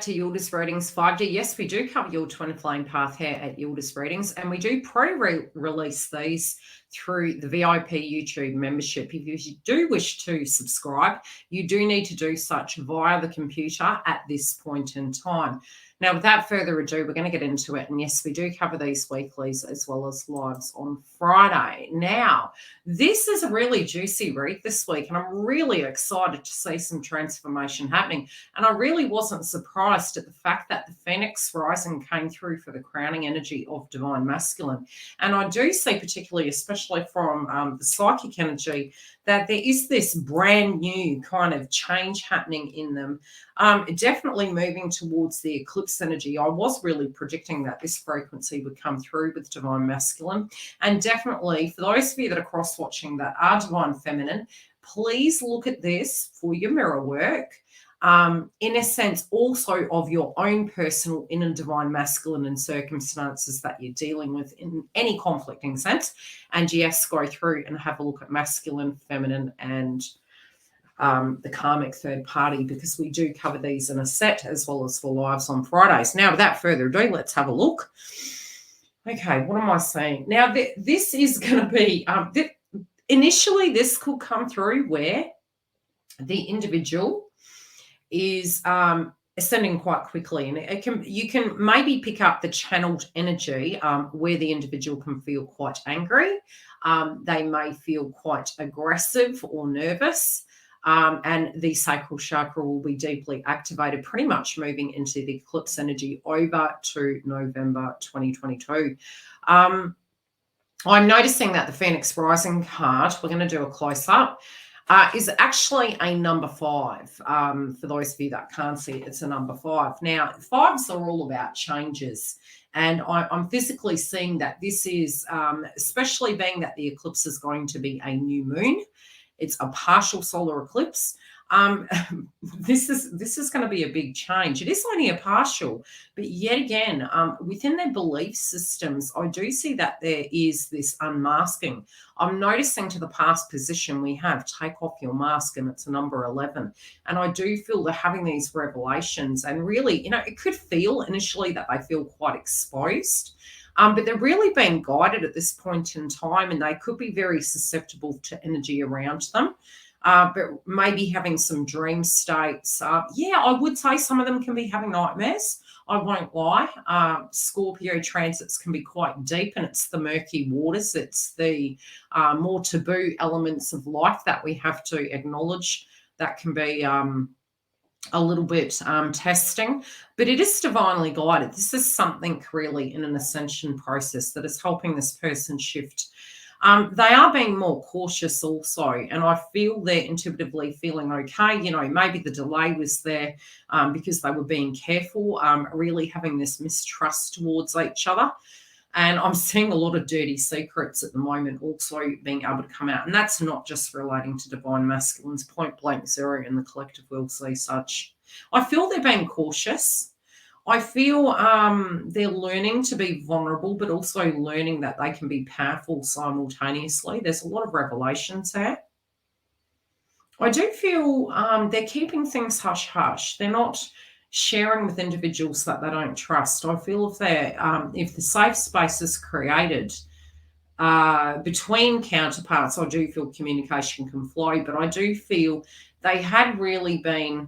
to Yildiz Readings 5D. Yes, we do cover your twin flame path here at Yildiz Readings, and we do pre-release these through the VIP YouTube membership. If you do wish to subscribe, you do need to do such via the computer at this point in time. Now, without further ado, we're going to get into it. And yes, we do cover these weeklies as well as lives on Friday. Now, this is a really juicy read this week, and I'm really excited to see some transformation happening. And I really wasn't surprised at the fact that the Phoenix Rising came through for the crowning energy of Divine Masculine. And I do see, particularly, especially from the psychic energy, that there is this brand new kind of change happening in them. Definitely moving towards the eclipse energy. I was really predicting that this frequency would come through with Divine Masculine. And definitely, for those of you that are cross-watching that are Divine Feminine, please look at this for your mirror work. In a sense, also of your own personal inner Divine Masculine and circumstances that you're dealing with in any conflicting sense. And yes, go through and have a look at masculine, feminine, and the karmic third party, because we do cover these in a set as well as for lives on Fridays. Now, without further ado, let's have a look. Okay, what am I saying? Now, this is going to be, initially this could come through where the individual is ascending quite quickly, and you can maybe pick up the channeled energy where the individual can feel quite angry. They may feel quite aggressive or nervous. And the sacral chakra will be deeply activated, pretty much moving into the eclipse energy over to November 2022. I'm noticing that the Phoenix Rising card, we're going to do a close-up, is actually a number 5. For those of you that can't see it, it's a number 5. Now, 5s are all about changes. And I'm physically seeing that this is, especially being that the eclipse is going to be a new moon. It's a partial solar eclipse. This is going to be a big change. It is only a partial, but yet again, within their belief systems, I do see that there is this unmasking. I'm noticing to the past position we have, take off your mask, and it's a number 11. And I do feel they're having these revelations, and really, it could feel initially that they feel quite exposed. But they're really being guided at this point in time, and they could be very susceptible to energy around them. But maybe having some dream states. Yeah, I would say some of them can be having nightmares. I won't lie. Scorpio transits can be quite deep, and it's the murky waters. It's the more taboo elements of life that we have to acknowledge that can be a little bit testing, but it is divinely guided. This is something really in an ascension process that is helping this person shift. They are being more cautious also, and I feel they're intuitively feeling okay. Maybe the delay was there because they were being careful, really having this mistrust towards each other. And I'm seeing a lot of dirty secrets at the moment also being able to come out. And that's not just relating to Divine Masculines, point blank zero, and the collective will see such. I feel they're being cautious. I feel they're learning to be vulnerable, but also learning that they can be powerful simultaneously. There's a lot of revelations there. I do feel they're keeping things hush-hush. They're not sharing with individuals that they don't trust. I feel if the safe space is created between counterparts, I do feel communication can flow, but I do feel they had really been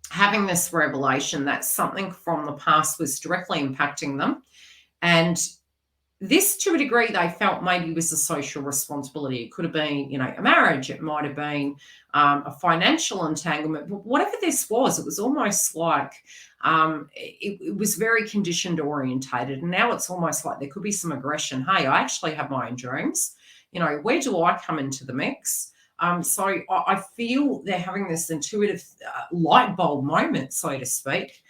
having this revelation that something from the past was directly impacting them. And this, to a degree, they felt maybe was a social responsibility. It could have been, a marriage. It might have been a financial entanglement. But whatever this was, it was almost like it was very conditioned orientated. And now it's almost like there could be some aggression. Hey, I actually have my own dreams. Where do I come into the mix? So I feel they're having this intuitive light bulb moment, so to speak,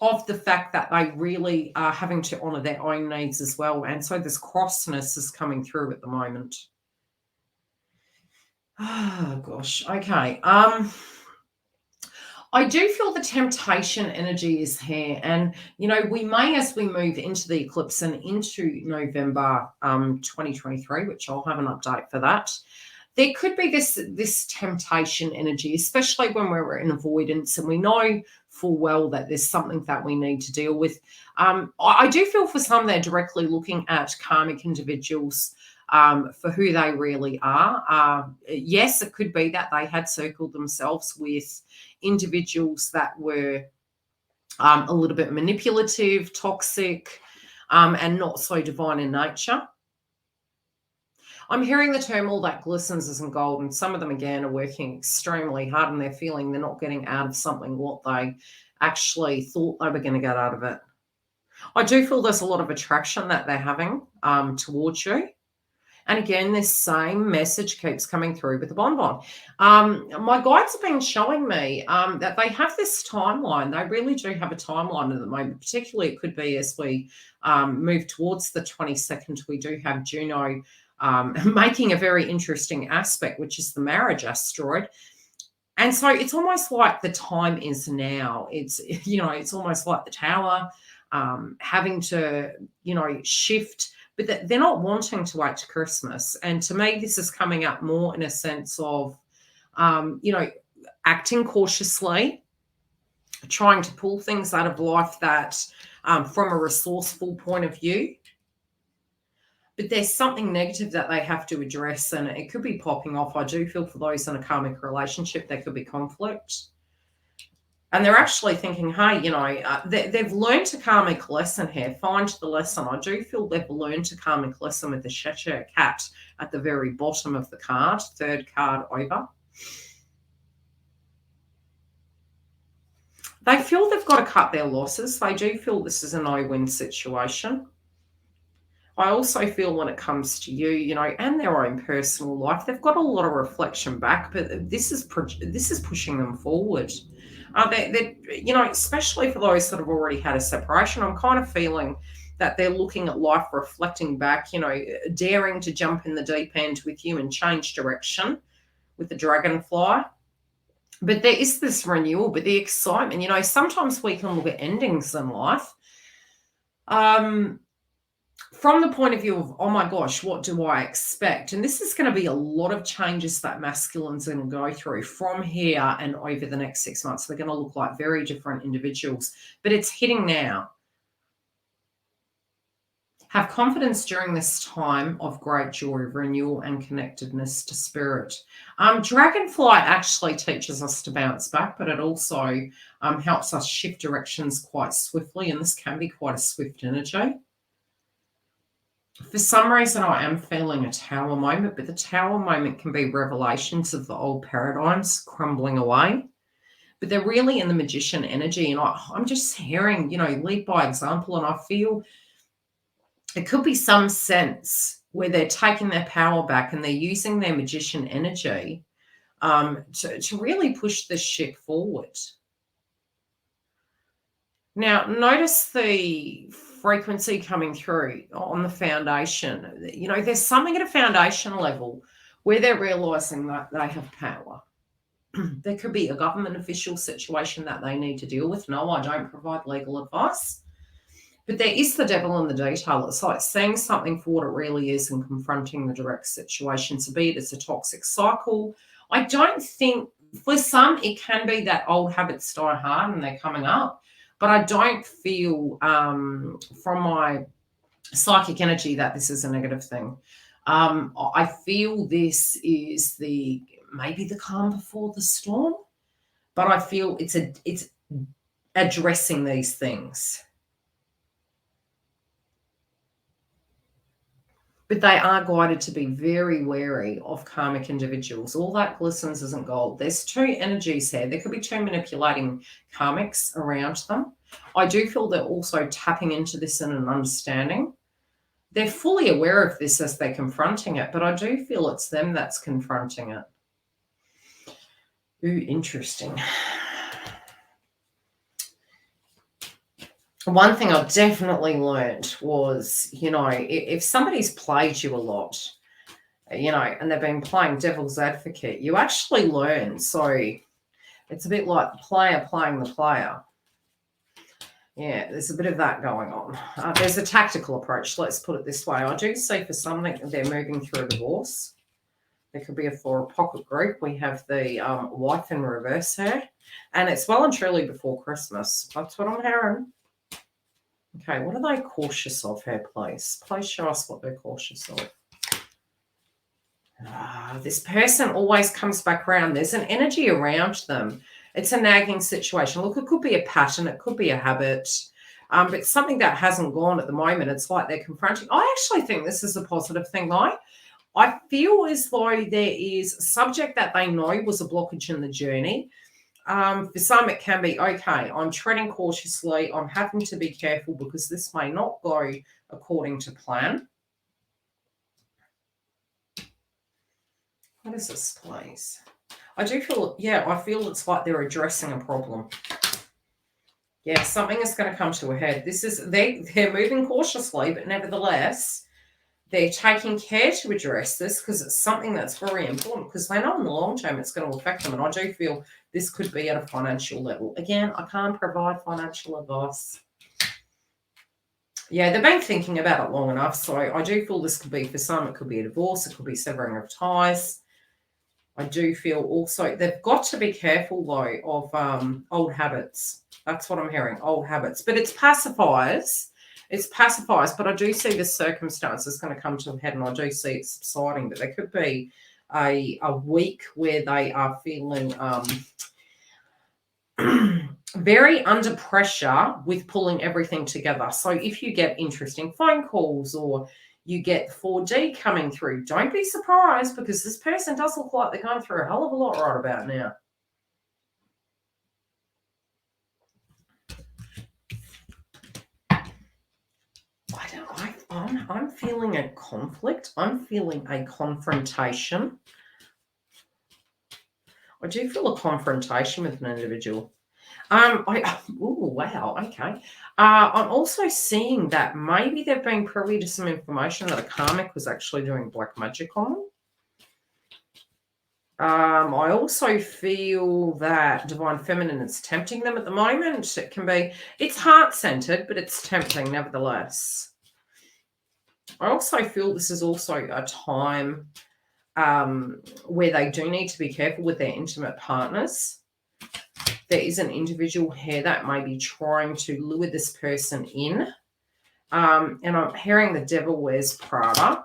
of the fact that they really are having to honour their own needs as well. And so this crossness is coming through at the moment. Oh, gosh. Okay. I do feel the temptation energy is here. And, we may, as we move into the eclipse and into November 2023, which I'll have an update for that, there could be this temptation energy, especially when we're in avoidance. And we know full well that there's something that we need to deal with. I do feel for some they're directly looking at karmic individuals for who they really are. Yes, it could be that they had circled themselves with individuals that were a little bit manipulative, toxic, and not so divine in nature. I'm hearing the term all that glistens isn't gold, and some of them again are working extremely hard and they're feeling they're not getting out of something what they actually thought they were going to get out of it. I do feel there's a lot of attraction that they're having towards you. And again, this same message keeps coming through with the bonbon. My guides have been showing me that they have this timeline. They really do have a timeline at the moment. Particularly, it could be as we move towards the 22nd, we do have Juno making a very interesting aspect, which is the marriage asteroid. And so it's almost like the time is now. It's, it's almost like the tower having to, shift, but they're not wanting to wait to Christmas. And to me, this is coming up more in a sense of, acting cautiously, trying to pull things out of life that from a resourceful point of view. But there's something negative that they have to address, and it could be popping off. I do feel for those in a karmic relationship, there could be conflict. And they're actually thinking, hey, they've learned a karmic lesson here. Find the lesson. I do feel they've learned a karmic lesson with the Cheshire Cat at the very bottom of the card, third card over. They feel they've got to cut their losses. They do feel this is a no-win situation. I also feel when it comes to you, and their own personal life, they've got a lot of reflection back, but this is pushing them forward. Especially for those that have already had a separation, I'm kind of feeling that they're looking at life, reflecting back, daring to jump in the deep end with you and change direction with the dragonfly. But there is this renewal, but the excitement, sometimes we can look at endings in life. From the point of view of, oh my gosh, what do I expect? And this is going to be a lot of changes that masculines are going to go through from here and over the next 6 months. They're going to look like very different individuals, but it's hitting now. Have confidence during this time of great joy, renewal, and connectedness to spirit. Dragonfly actually teaches us to bounce back, but it also helps us shift directions quite swiftly, and this can be quite a swift energy. For some reason, I am feeling a tower moment, but the tower moment can be revelations of the old paradigms crumbling away. But they're really in the magician energy, and I'm just hearing, lead by example, and I feel it could be some sense where they're taking their power back and they're using their magician energy to really push this ship forward. Now, notice the frequency coming through on the foundation. There's something at a foundation level where they're realizing that they have power. There could be a government official situation that they need to deal with. No, I don't provide legal advice. But there is the devil in the detail. It's like seeing something for what it really is and confronting the direct situation. So be it it's a toxic cycle. I don't think, for some, it can be that old habits die hard and they're coming up. But I don't feel from my psychic energy that this is a negative thing. I feel this is maybe the calm before the storm, but I feel it's addressing these things. But they are guided to be very wary of karmic individuals. All that glistens isn't gold. There's two energies here. There could be two manipulating karmics around them. I do feel they're also tapping into this in an understanding. They're fully aware of this as they're confronting it, but I do feel it's them that's confronting it. Ooh, interesting. One thing I definitely learned was, if somebody's played you a lot, and they've been playing devil's advocate, you actually learn. So it's a bit like the player playing the player. Yeah, there's a bit of that going on. There's a tactical approach, let's put it this way. I do see for some that they're moving through a divorce. There could be a for-a-pocket group. We have the wife in reverse here. And it's well and truly before Christmas. That's what I'm hearing. Okay, what are they cautious of here, please? Please show us what they're cautious of. This person always comes back around. There's an energy around them. It's a nagging situation. Look, it could be a pattern. It could be a habit. But it's something that hasn't gone at the moment. It's like they're confronting. I actually think this is a positive thing, though. I feel as though there is a subject that they know was a blockage in the journey. For some, it can be, okay, I'm treading cautiously. I'm having to be careful because this may not go according to plan. What is this, please? I do feel, yeah, I feel it's like they're addressing a problem. Yeah, something is going to come to a head. This is, they're moving cautiously, but nevertheless, they're taking care to address this because it's something that's very important because they know in the long term it's going to affect them. And I do feel this could be at a financial level. Again, I can't provide financial advice. Yeah, they've been thinking about it long enough. So I do feel this could be for some. It could be a divorce. It could be severing of ties. I do feel also they've got to be careful, though, of old habits. That's what I'm hearing, old habits. But it's pacifiers. It's pacifiers, but I do see this circumstance is going to come to a head, and I do see it subsiding. But there could be a week where they are feeling very under pressure with pulling everything together. So if you get interesting phone calls or you get 4D coming through, don't be surprised because this person does look like they're going through a hell of a lot right about now. I'm feeling a conflict. I'm feeling a confrontation. I do feel a confrontation with an individual. Oh, wow, okay. I'm also seeing that maybe they've been privy to some information that a karmic was actually doing black magic on them. I also feel that Divine Feminine is tempting them at the moment. It can be, it's heart-centered, but it's tempting nevertheless. I also feel this is also a time where they do need to be careful with their intimate partners. There is an individual here that may be trying to lure this person in. And I'm hearing the devil wears Prada.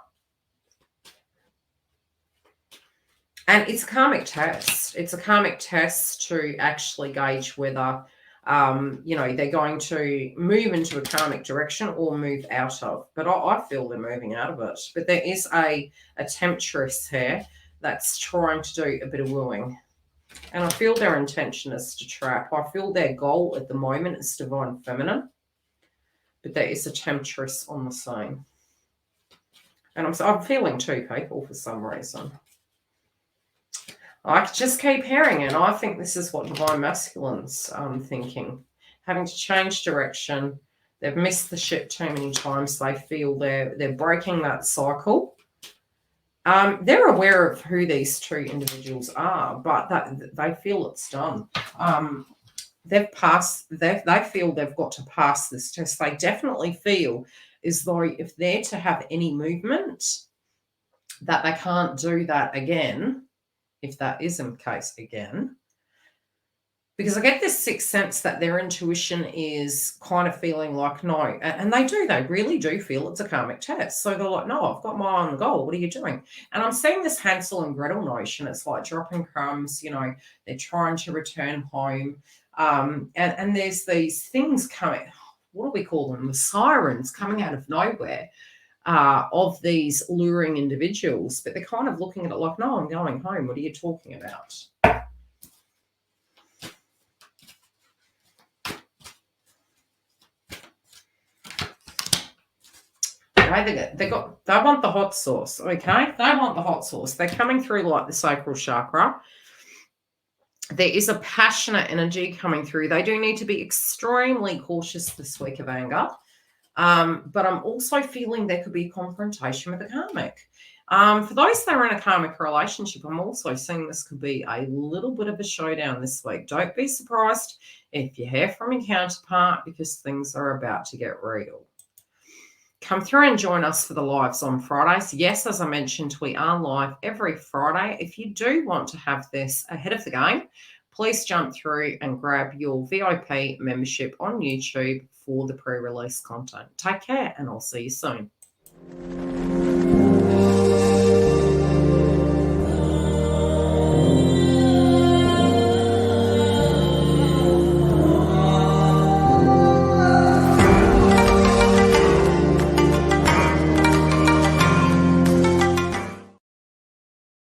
And it's a karmic test. It's a karmic test to actually gauge whether, they're going to move into a karmic direction or move out of. But I feel they're moving out of it. But there is a temptress here that's trying to do a bit of wooing. And I feel their intention is to trap. I feel their goal at the moment is Divine Feminine. But there is a temptress on the scene. And I'm feeling two people for some reason. I just keep hearing it. I think this is what Divine Masculine's thinking. Having to change direction. They've missed the ship too many times. They feel they're breaking that cycle. They're aware of who these two individuals are, but they feel it's done. They feel they've got to pass this test. They definitely feel as though if they're to have any movement, that they can't do that again. If that is the case again, because I get this sixth sense that their intuition is kind of feeling like, no, and they really do feel it's a karmic test. So they're like, no, I've got my eye on the goal. What are you doing? And I'm seeing this Hansel and Gretel notion. It's like dropping crumbs, they're trying to return home. And there's these things coming, what do we call them? The sirens coming out of nowhere. Of these luring individuals, but they're kind of looking at it like, no, I'm going home. What are you talking about? They want the hot sauce, okay? They want the hot sauce. They're coming through like the sacral chakra. There is a passionate energy coming through. They do need to be extremely cautious this week of anger. But I'm also feeling there could be a confrontation with a karmic. For those that are in a karmic relationship, I'm also seeing this could be a little bit of a showdown this week. Don't be surprised if you hear from your counterpart because things are about to get real. Come through and join us for the lives on Fridays. Yes, as I mentioned, we are live every Friday. If you do want to have this ahead of the game, please jump through and grab your VIP membership on YouTube for the pre-release content. Take care, and I'll see you soon.